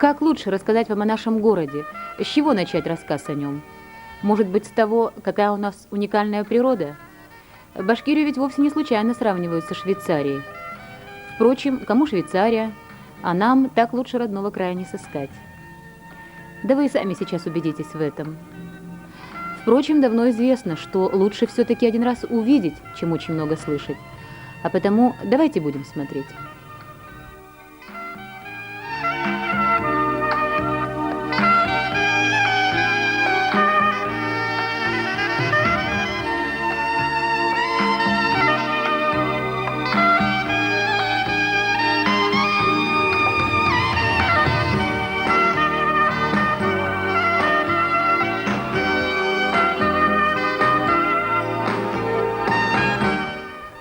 Как лучше рассказать вам о нашем городе? С чего начать рассказ о нем? Может быть, с того, какая у нас уникальная природа? Башкирию ведь вовсе не случайно сравнивают со Швейцарией. Впрочем, кому Швейцария, а нам так лучше родного края не сыскать. Да вы и сами сейчас убедитесь в этом. Впрочем, давно известно, что лучше все-таки один раз увидеть, чем очень много слышать. А потому давайте будем смотреть.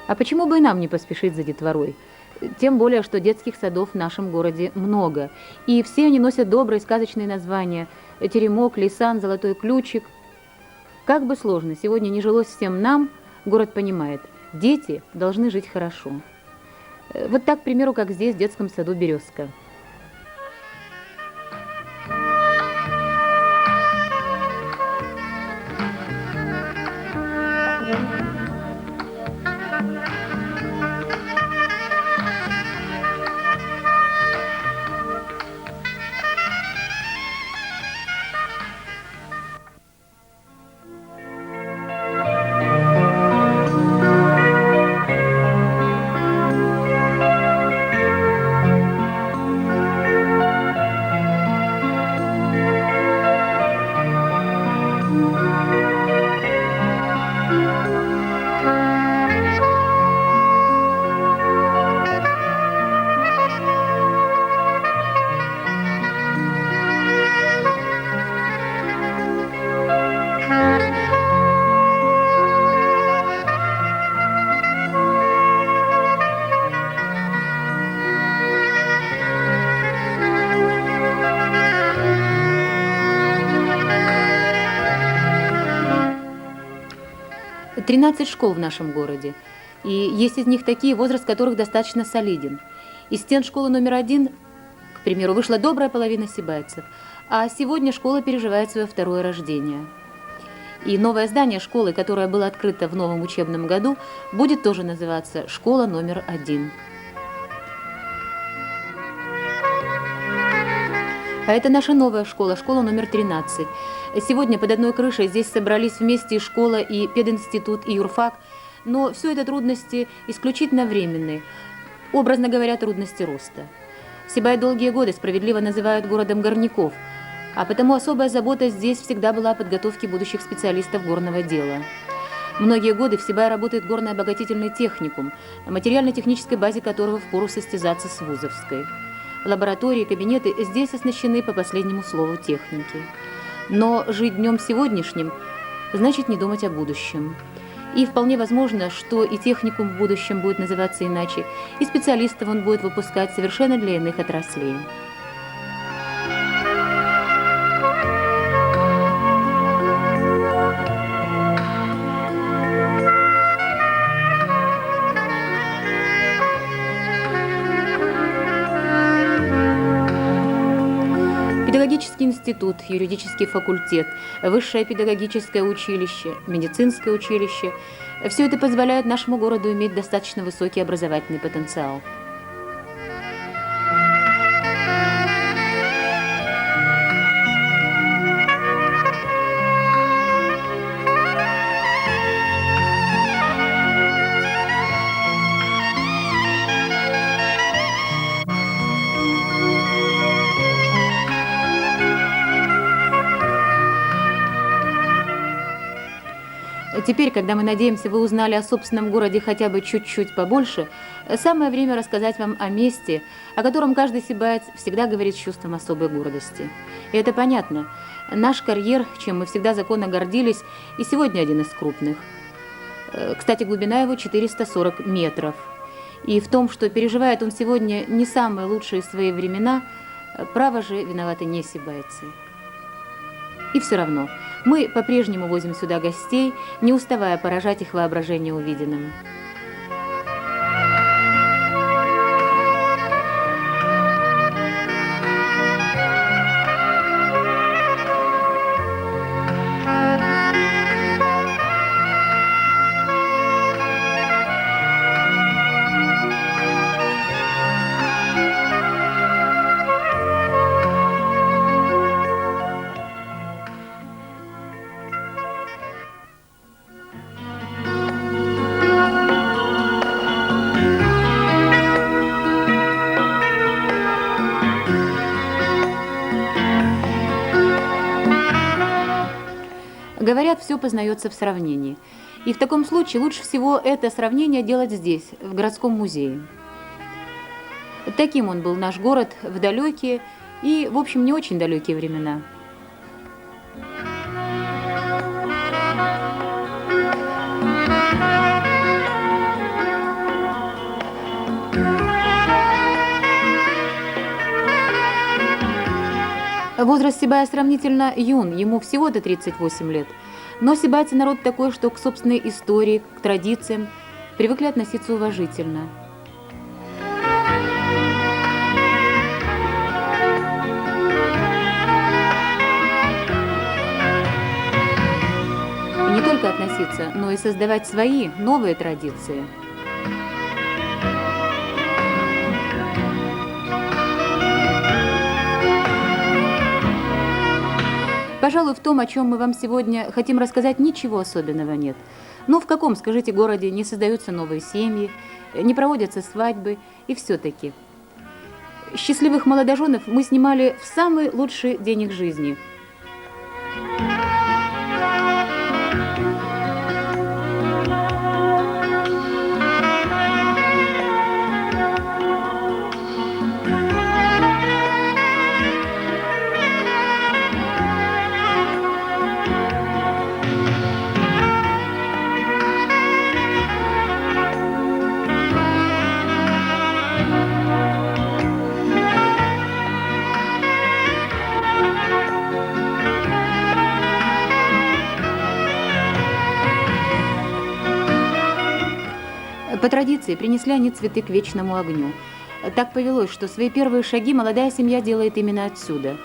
А почему бы и нам не поспешить за детворой? Тем более, что детских садов в нашем городе много, и все они носят добрые сказочные названия: Теремок, Лейсан, Золотой ключик. Как бы сложно сегодня не жилось всем нам, город понимает: дети должны жить хорошо. Вот так, к примеру, как здесь, в детском саду «Березка». Тринадцать школ в нашем городе, и есть из них такие, возраст которых достаточно солиден. Из стен школы номер 1, к примеру, вышла добрая половина сибайцев, а сегодня школа переживает свое второе рождение. И новое здание школы, которое было открыто в новом учебном году, будет тоже называться «Школа номер 1». А это наша новая школа, школа номер 13. Сегодня под одной крышей здесь собрались вместе и школа, и пединститут, и юрфак. Но все это трудности исключительно временные. Образно говоря, трудности роста. Сибай долгие годы справедливо называют городом горняков, а потому особая забота здесь всегда была о подготовке будущих специалистов горного дела. Многие годы в Сибае работает горно-обогатительный техникум, на материально-технической базе которого впору состязаться с вузовской. Лаборатории, кабинеты здесь оснащены по последнему слову техники. Но жить днем сегодняшним значит не думать о будущем. И вполне возможно, что и техникум в будущем будет называться иначе, и специалистов он будет выпускать совершенно для иных отраслей. Педагогический институт, юридический факультет, высшее педагогическое училище, медицинское училище – все это позволяет нашему городу иметь достаточно высокий образовательный потенциал. Теперь, когда мы надеемся, вы узнали о собственном городе хотя бы чуть-чуть побольше, самое время рассказать вам о месте, о котором каждый сибаец всегда говорит с чувством особой гордости. И это понятно. Наш карьер, чем мы всегда законно гордились, и сегодня один из крупных. Кстати, глубина его 440 метров. И в том, что переживает он сегодня не самые лучшие свои времена, право же виноваты не сибайцы. И все равно мы по-прежнему возим сюда гостей, не уставая поражать их воображение увиденным. Говорят, все познается в сравнении. И в таком случае лучше всего это сравнение делать здесь, в городском музее. Таким он был наш город в далекие и, в общем, не очень далекие времена. Возраст Сибая сравнительно юн, ему всего-то 38 лет. Но сибайцы народ такой, что к собственной истории, к традициям привыкли относиться уважительно. И не только относиться, но и создавать свои новые традиции. Пожалуй, в том, о чем мы вам сегодня хотим рассказать, ничего особенного нет. Ну, в каком, скажите, городе не создаются новые семьи, не проводятся свадьбы, и все-таки. «Счастливых молодоженов» мы снимали в самый лучший день их жизни. По традиции принесли они цветы к вечному огню. Так повелось, что свои первые шаги молодая семья делает именно отсюда.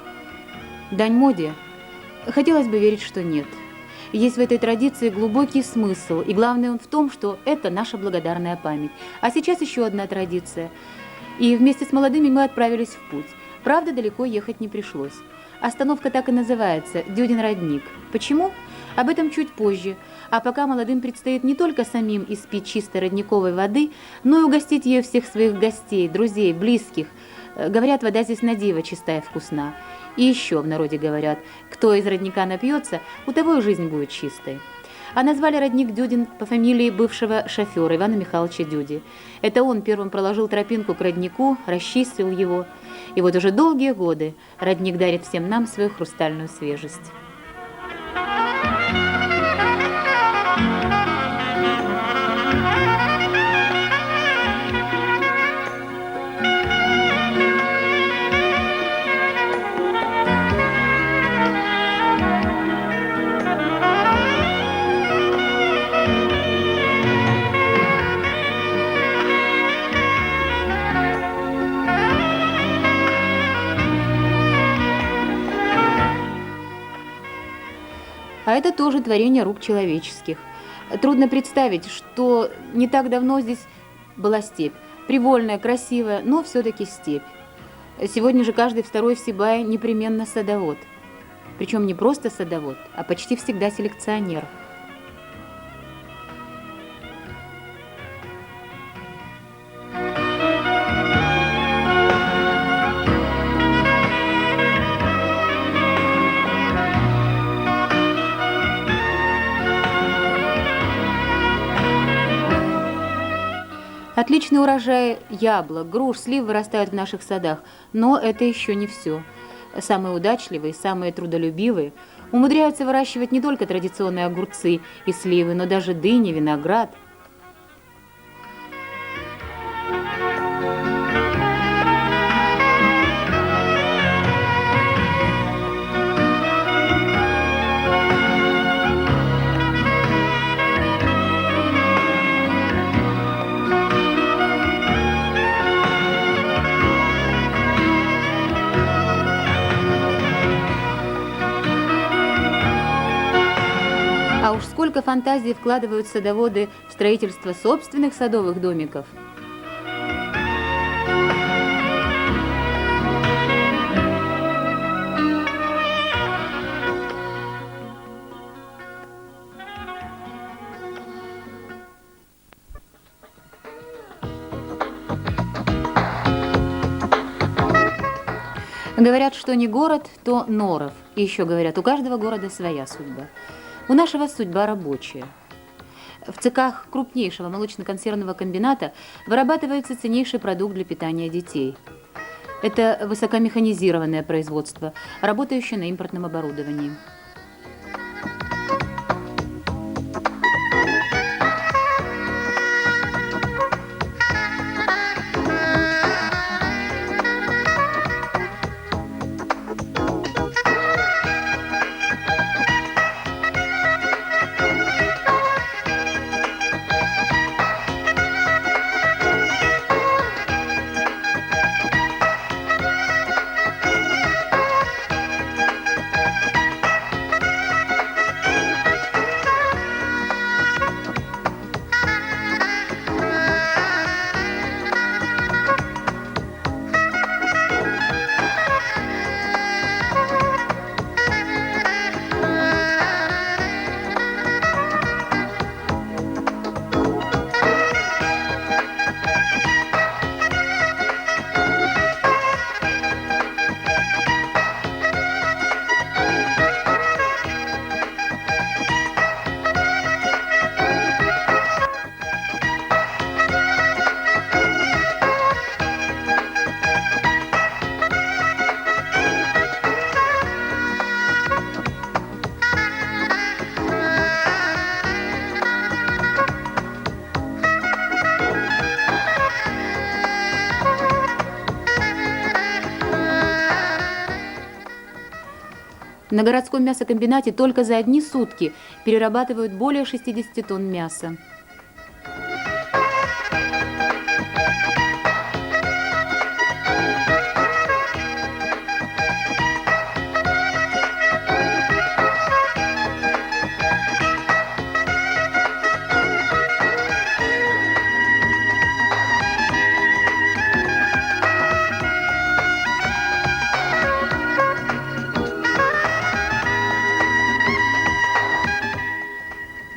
Дань моде? Хотелось бы верить, что нет. Есть в этой традиции глубокий смысл, и главное он в том, что это наша благодарная память. А сейчас еще одна традиция. И вместе с молодыми мы отправились в путь. Правда, далеко ехать не пришлось. Остановка так и называется – Дюдин родник. Почему? Об этом чуть позже. А пока молодым предстоит не только самим испить чистой родниковой воды, но и угостить ее всех своих гостей, друзей, близких. Говорят, вода здесь на диво чистая и вкусна. И еще в народе говорят, кто из родника напьется, у того и жизнь будет чистой. А назвали родник Дюдин по фамилии бывшего шофера Ивана Михайловича Дюди. Это он первым проложил тропинку к роднику, расчистил его. И вот уже долгие годы родник дарит всем нам свою хрустальную свежесть. А это тоже творение рук человеческих. Трудно представить, что не так давно здесь была степь. Привольная, красивая, но все-таки степь. Сегодня же каждый второй в Сибае непременно садовод. Причем не просто садовод, а почти всегда селекционер. Отличный урожай яблок, груш, слив вырастают в наших садах, но это еще не все. Самые удачливые, самые трудолюбивые умудряются выращивать не только традиционные огурцы и сливы, но даже дыни, виноград. А уж сколько фантазий вкладывают садоводы в строительство собственных садовых домиков. Говорят, что не город, то норов. И еще говорят, у каждого города своя судьба. У нашего судьба рабочая. В цехах крупнейшего молочно-консервного комбината вырабатывается ценнейший продукт для питания детей. Это высокомеханизированное производство, работающее на импортном оборудовании. На городском мясокомбинате только за одни сутки перерабатывают более 60 тонн мяса.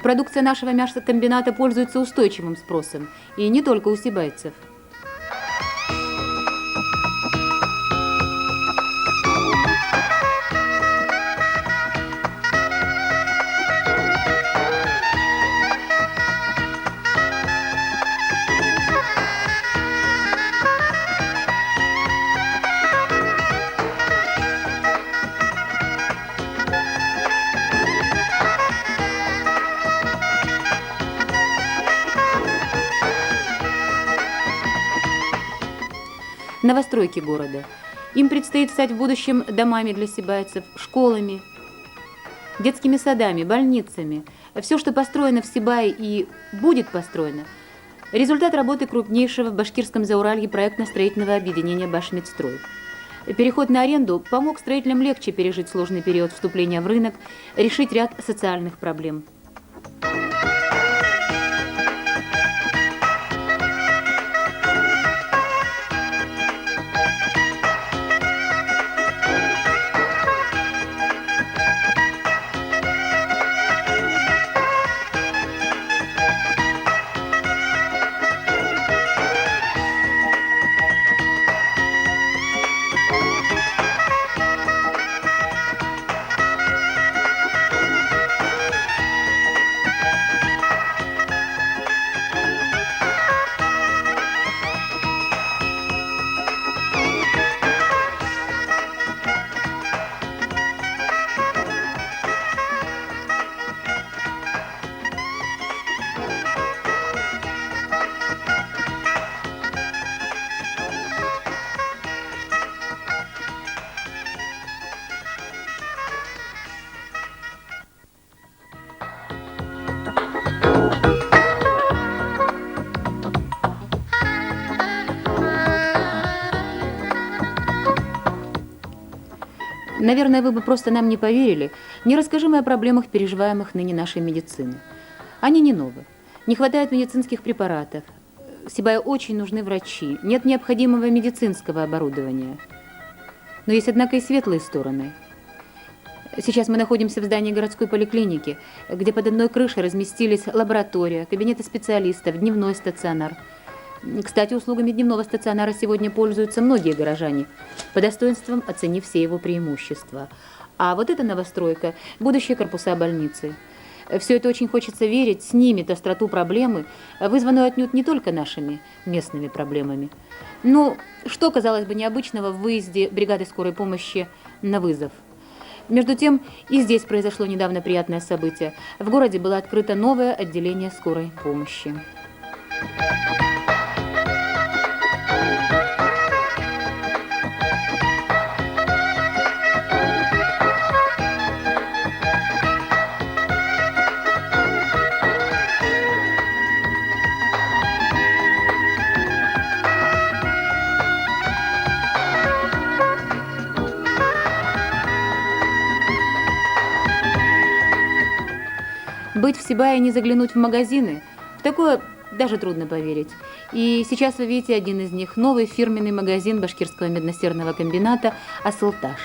Продукция нашего мясокомбината пользуется устойчивым спросом, и не только у сибайцев. Новостройки города. Им предстоит стать в будущем домами для сибайцев, школами, детскими садами, больницами. Все, что построено в Сибае и будет построено, результат работы крупнейшего в Башкирском Зауралье проектно-строительного объединения «Башмедстрой». Переход на аренду помог строителям легче пережить сложный период вступления в рынок, решить ряд социальных проблем. Наверное, вы бы просто нам не поверили, не расскажи мы о проблемах, переживаемых ныне нашей медицины. Они не новые. Не хватает медицинских препаратов. Сибаю очень нужны врачи. Нет необходимого медицинского оборудования. Но есть, однако, и светлые стороны. Сейчас мы находимся в здании городской поликлиники, где под одной крышей разместились лаборатория, кабинеты специалистов, дневной стационар. Кстати, услугами дневного стационара сегодня пользуются многие горожане, по достоинствам оценив все его преимущества. А вот эта новостройка – будущие корпуса больницы. Все это очень хочется верить, снимет остроту проблемы, вызванную отнюдь не только нашими местными проблемами. Ну, что, казалось бы, необычного в выезде бригады скорой помощи на вызов? Между тем, и здесь произошло недавно приятное событие. В городе было открыто новое отделение скорой помощи. Быть в Сибае и не заглянуть в магазины, в такое даже трудно поверить. И сейчас вы видите один из них, новый фирменный магазин башкирского медностерного комбината «Асылташ».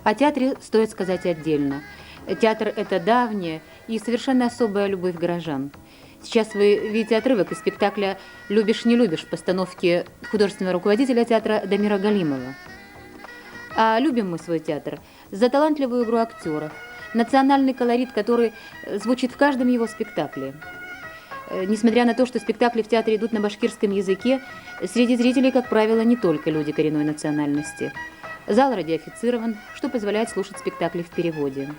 О театре стоит сказать отдельно. Театр – это давняя и совершенно особая любовь горожан. Сейчас вы видите отрывок из спектакля «Любишь, не любишь» в постановке художественного руководителя театра Дамира Галимова. А любим мы свой театр за талантливую игру актеров, национальный колорит, который звучит в каждом его спектакле. Несмотря на то, что спектакли в театре идут на башкирском языке, среди зрителей, как правило, не только люди коренной национальности. Зал радиофицирован, что позволяет слушать спектакли в переводе.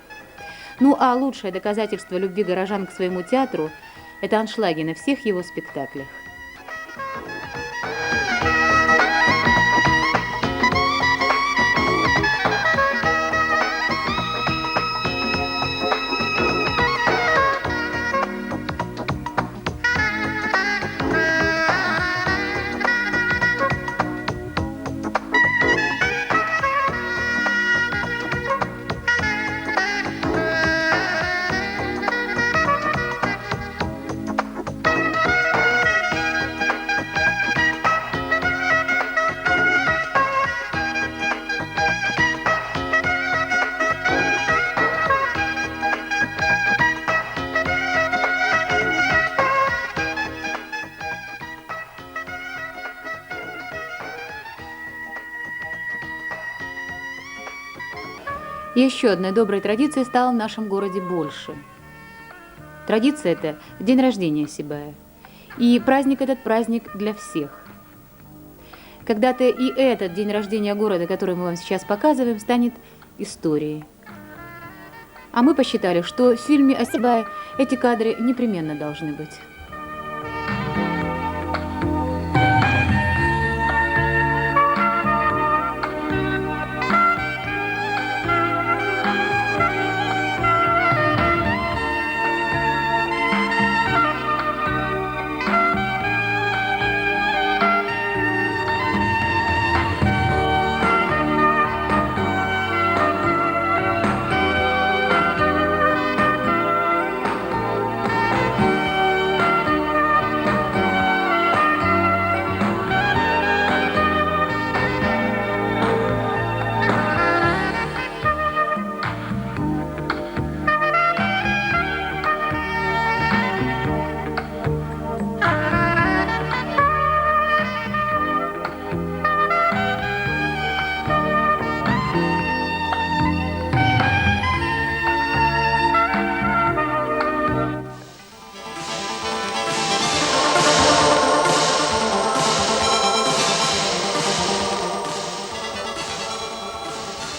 Ну а лучшее доказательство любви горожан к своему театру – это аншлаги на всех его спектаклях. И еще одной доброй традицией стало в нашем городе больше. Традиция эта – день рождения Сибая. И праздник этот праздник для всех. Когда-то и этот день рождения города, который мы вам сейчас показываем, станет историей. А мы посчитали, что в фильме о Сибае эти кадры непременно должны быть.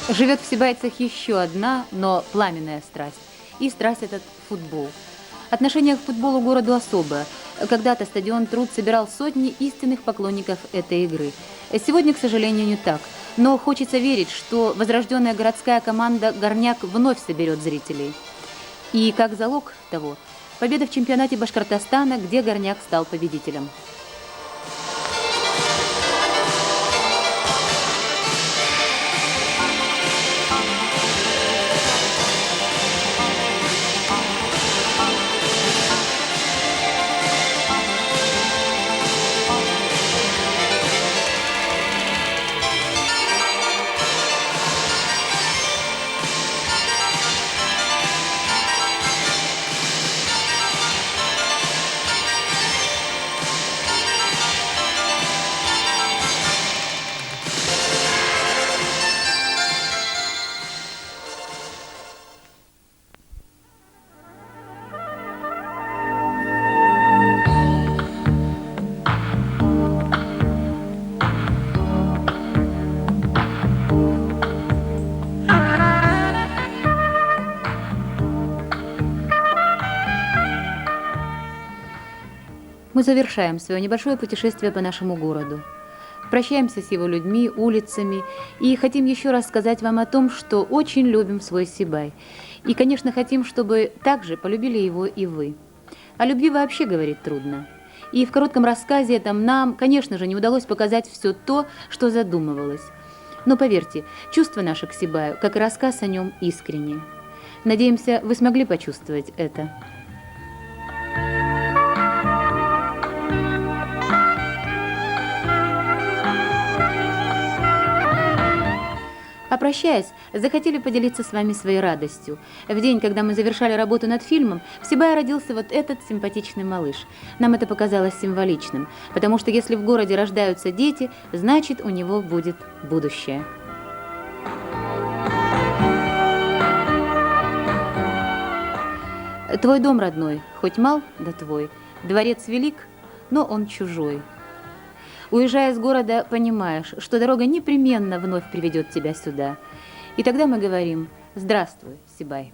Живет в сибайцах еще одна, но пламенная страсть. И страсть этот – футбол. Отношение к футболу городу особое. Когда-то стадион «Труд» собирал сотни истинных поклонников этой игры. Сегодня, к сожалению, не так. Но хочется верить, что возрожденная городская команда «Горняк» вновь соберет зрителей. И как залог того – победа в чемпионате Башкортостана, где «Горняк» стал победителем. Мы завершаем свое небольшое путешествие по нашему городу. Прощаемся с его людьми, улицами и хотим еще раз сказать вам о том, что очень любим свой Сибай. И, конечно, хотим, чтобы также полюбили его и вы. О любви вообще говорить трудно. И в коротком рассказе этом нам, конечно же, не удалось показать все то, что задумывалось. Но поверьте, чувства наши к Сибаю, как и рассказ о нем, искренние. Надеемся, вы смогли почувствовать это. А прощаясь, захотели поделиться с вами своей радостью. В день, когда мы завершали работу над фильмом, в Сибае родился вот этот симпатичный малыш. Нам это показалось символичным, потому что если в городе рождаются дети, значит, у него будет будущее. Твой дом родной, хоть мал, да твой. Дворец велик, но он чужой. Уезжая из города, понимаешь, что дорога непременно вновь приведет тебя сюда. И тогда мы говорим: здравствуй, Сибай.